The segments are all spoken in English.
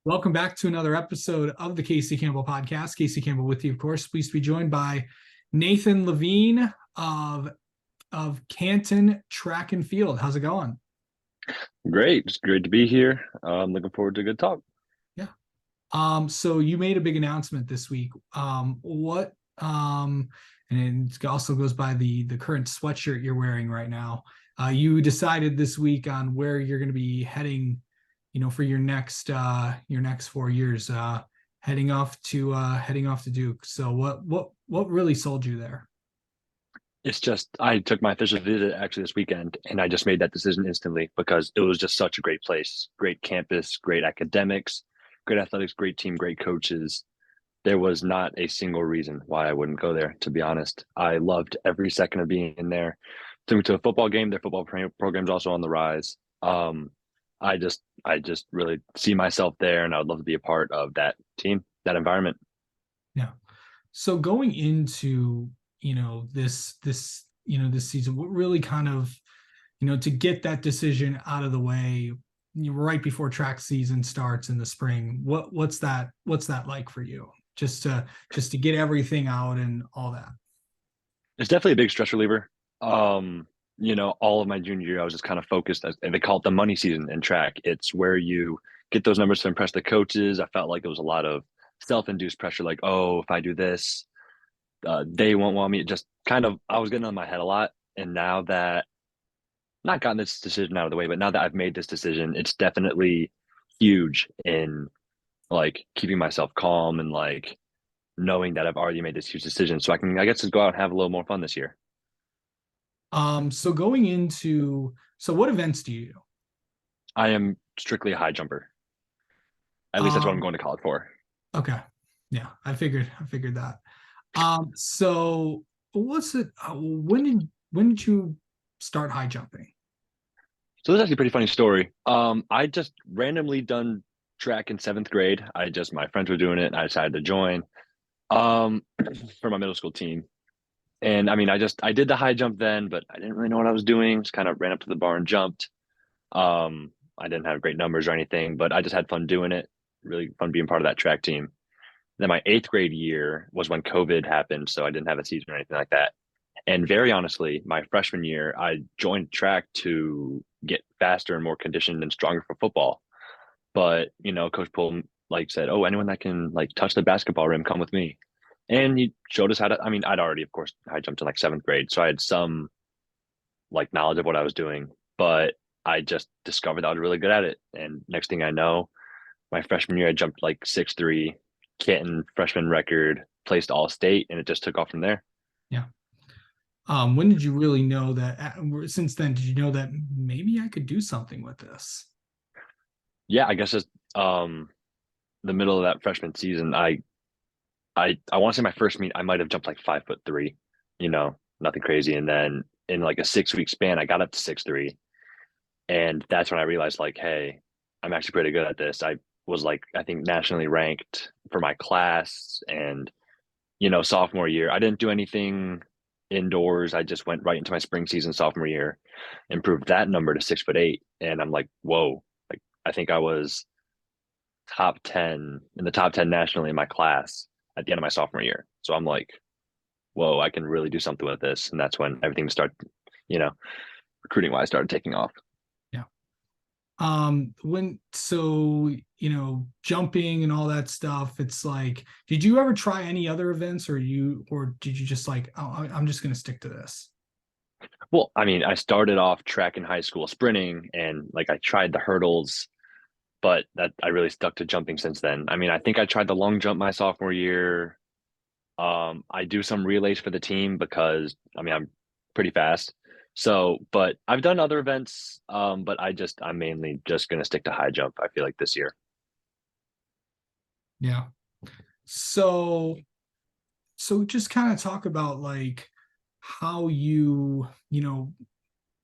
Welcome back to another episode of the Casey Campbell podcast. Casey Campbell with you, of course. Pleased to be joined by Nathan Levine of Canton Track and Field. How's it going? Great. It's great to be here. I'm looking forward to a good talk. Yeah. So you made a big announcement this week. And it also goes by the current sweatshirt you're wearing right now. You decided this week on where you're going to be heading, for your next 4 years, heading off to Duke. So what really sold you there? It's just I took my official visit actually this weekend, and I just made that decision instantly because it was just such a great place, great campus, great academics, great athletics, great team, great coaches. There was not a single reason why I wouldn't go there, to be honest. I loved every second of being in there. Took me to a football game. Their football program's also on the rise. I just really see myself there, and I would love to be a part of that team, that environment. Yeah. So going into, this season, what really kind of, to get that decision out of the way, right before track season starts in the spring, what's that like for you? Just to get everything out and all that. It's definitely a big stress reliever. All of my junior year, I was just kind of focused, and they call it the money season in track. It's where you get those numbers to impress the coaches. I felt like it was a lot of self-induced pressure, like, oh, if I do this, they won't want me. Just kind of, I was getting on my head a lot. And now that, not gotten this decision out of the way, but now that I've made this decision, it's definitely huge in like keeping myself calm and like knowing that I've already made this huge decision. So I guess, just go out and have a little more fun this year. So what events do you do? I am strictly a high jumper. At least that's what I'm Um, going to college for. okay. Yeah, I figured that. So what's it, when did you start high jumping? So this is actually a pretty funny story. I just randomly done track in seventh grade. My friends were doing it, and I decided to join um for my middle school team. And I mean, I did the high jump then, but I didn't really know what I was doing. Just kind of ran up to the bar and jumped. I didn't have great numbers or anything, but I just had fun doing it. Really fun being part of that track team. Then my eighth grade year was when COVID happened, so I didn't have a season or anything like that. And very honestly, my freshman year, I joined track to get faster and more conditioned and stronger for football. But, Coach Poole like said, "Oh, anyone that can like touch the basketball rim, come with me." And he showed us how to, I mean, I'd already, of course, high jumped in like seventh grade. So I had some like knowledge of what I was doing, but I just discovered that I was really good at it. And next thing I know, my freshman year, I jumped like 6'3", Canton freshman record, placed all state, and it just took off from there. Yeah. When did you really know that? Since then, did you know that maybe I could do something with this? Yeah, I guess just the middle of that freshman season, I want to say my first meet, I might have jumped like 5'3", nothing crazy. And then in like a 6 week span, I got up to 6'3". And that's when I realized like, hey, I'm actually pretty good at this. I was like, I think nationally ranked for my class. And, sophomore year, I didn't do anything indoors. I just went right into my spring season sophomore year, improved that number to 6'8". And I'm like, whoa, like I think I was top 10 in the top 10 nationally in my class at the end of my sophomore year. So I'm like, whoa, I can really do something with this. And that's when everything started, you know, recruiting wise started taking off. Yeah. When so jumping and all that stuff, it's like, did you ever try any other events, or did you just like, oh, I'm just gonna stick to this? Well, I mean, I started off track in high school sprinting and like I tried the hurdles, but that I really stuck to jumping since then. I mean, I think I tried the long jump my sophomore year. I do some relays for the team because I mean I'm pretty fast. So, but I've done other events, but I'm mainly just gonna stick to high jump, I feel like this year. Yeah. So so just kind of talk about like how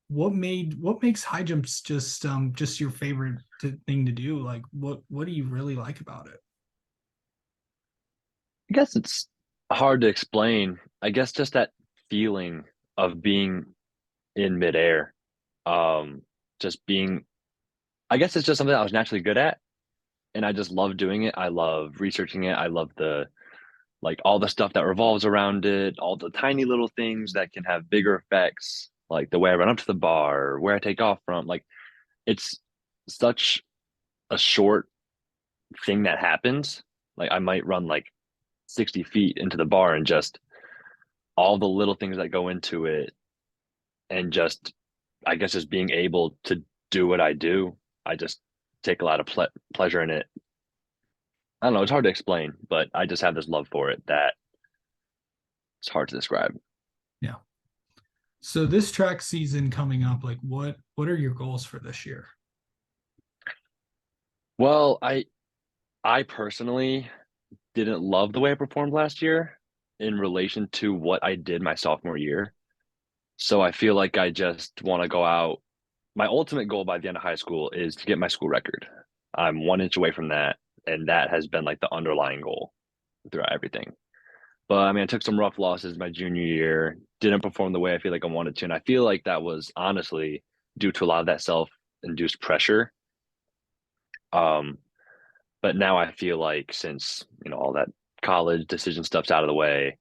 what makes high jumps just your favorite thing to do? Like what do you really like about it? I guess it's hard to explain. I guess just that feeling of being in midair. Um, just being I guess it's just something I was naturally good at. and I just love doing it. I love researching it. I love the like all the stuff that revolves around it, all the tiny little things that can have bigger effects, like the way I run up to the bar, where I take off from. Like it's such a short thing that happens. Like I might run like 60 feet into the bar and just all the little things that go into it and just I guess just being able to do what I do. I just take a lot of pleasure in it. I don't know, it's hard to explain, but I just have this love for it that it's hard to describe. Yeah. So this track season coming up, like what are your goals for this year? Well, I personally didn't love the way I performed last year in relation to what I did my sophomore year. So I feel like I just want to go out. My ultimate goal by the end of high school is to get my school record. I'm 1 inch away from that, and that has been like the underlying goal throughout everything. But I mean, I took some rough losses my junior year, didn't perform the way I feel like I wanted to, and I feel like that was honestly due to a lot of that self-induced pressure. Um, but now I feel like since, all that college decision stuff's out of the way,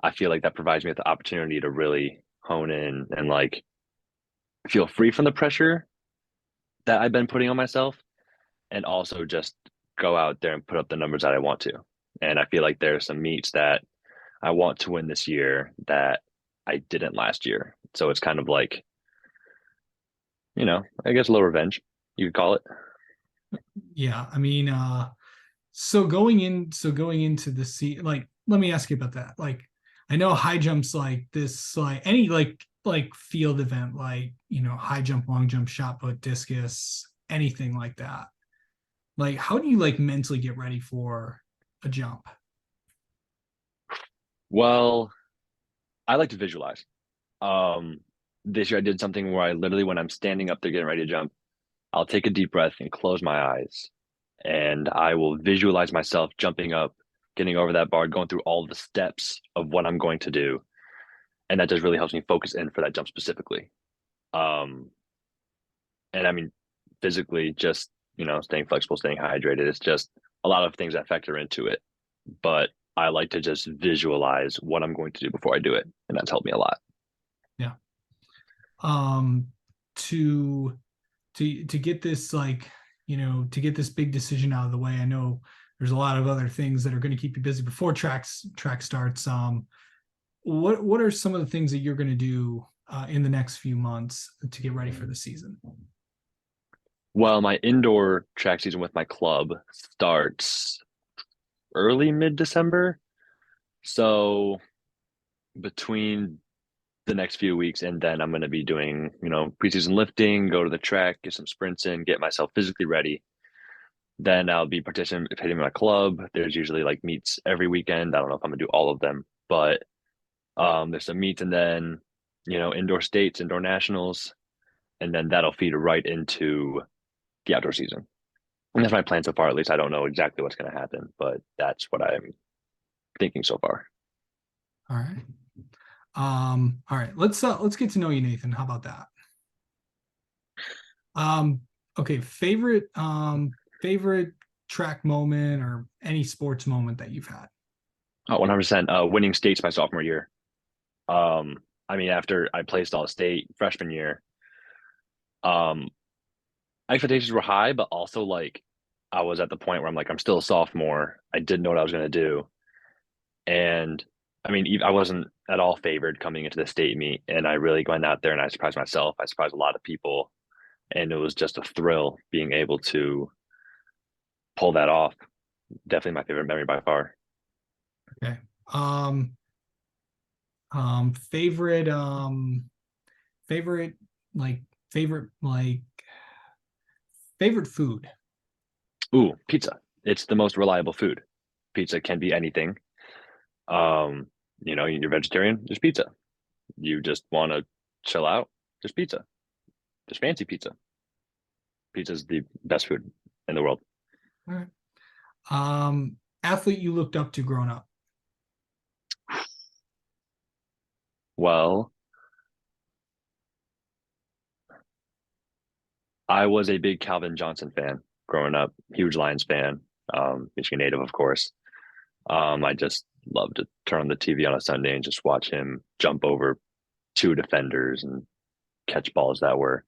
I feel like that provides me with the opportunity to really hone in and like feel free from the pressure that I've been putting on myself and also just go out there and put up the numbers that I want to. And I feel like there's some meets that I want to win this year that I didn't last year. So it's kind of like, I guess a little revenge, you could call it. Yeah, I mean, so going into the sea, like, let me ask you about that. Like, I know high jumps like this, like any like field event, like high jump, long jump, shot put, discus, anything like that. Like, how do you like mentally get ready for a jump? Well, I like to visualize. Um, this year I did something where I literally, when I'm standing up there getting ready to jump, I'll take a deep breath and close my eyes, and I will visualize myself jumping up, getting over that bar, going through all the steps of what I'm going to do, and that just really helps me focus in for that jump specifically. Um, and I mean, physically, just staying flexible, staying hydrated. It's just a lot of things that factor into it. But I like to just visualize what I'm going to do before I do it, and that's helped me a lot. Yeah. Um, to to get this like to get this big decision out of the way. I know there's a lot of other things that are going to keep you busy before track starts. What are some of the things that you're going to do in the next few months to get ready for the season? Well, my indoor track season with my club starts early mid-December. So between the next few weeks and then I'm going to be doing, preseason lifting, go to the track, get some sprints in, get myself physically ready. Then I'll be participating in my club. There's usually like meets every weekend. I don't know if I'm gonna do all of them, but there's some meets and then, indoor states, indoor nationals, and then that'll feed right into the outdoor season. And that's my plan so far. At least I don't know exactly what's going to happen, but that's what I'm thinking so far. All right. All right. Let's get to know you, Nathan. How about that? Um, okay, favorite track moment or any sports moment that you've had. Oh, 100%. Winning states my sophomore year. Um, I mean, after I placed all state freshman year, um, expectations were high, but also like I was at the point where I'm like, I'm still a sophomore. I didn't know what I was going to do. And I mean, I wasn't at all favored coming into the state meet. And I really went out there and I surprised myself. I surprised a lot of people. And it was just a thrill being able to pull that off. Definitely my favorite memory by far. Okay. Um, um, favorite, um, favorite, like, favorite, like, favorite food. Ooh, pizza. It's the most reliable food. Pizza can be anything. Um, you're vegetarian, there's pizza. You just want to chill out, there's pizza. There's fancy pizza. Pizza's the best food in the world. All right. Athlete you looked up to growing up. Well, I was a big Calvin Johnson fan. growing up. Huge Lions fan, Michigan native, of course. I just love to turn on the TV on a Sunday and just watch him jump over two defenders and catch balls that were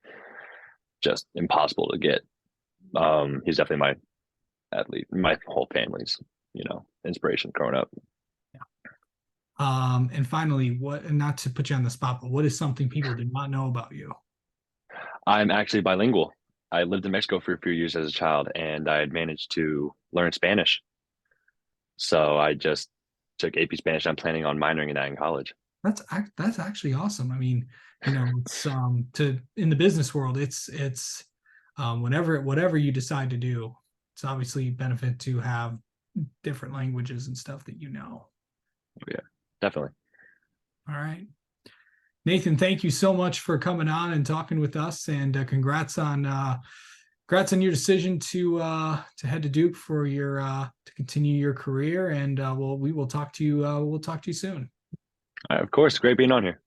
just impossible to get. He's definitely my athlete, my whole family's, inspiration growing up. And finally, what, and not to put you on the spot, but what is something people do not know about you? I'm actually bilingual. I lived in Mexico for a few years as a child, and I had managed to learn Spanish. So I just took AP Spanish. I'm planning on minoring in that in college. That's actually awesome. I mean, it's to in the business world, it's whatever you decide to do, it's obviously benefit to have different languages and stuff that you know. Yeah, definitely. All right. Nathan, thank you so much for coming on and talking with us, and congrats on your decision to head to Duke for your to continue your career. And we will talk to you. We'll talk to you soon. Of course, great being on here.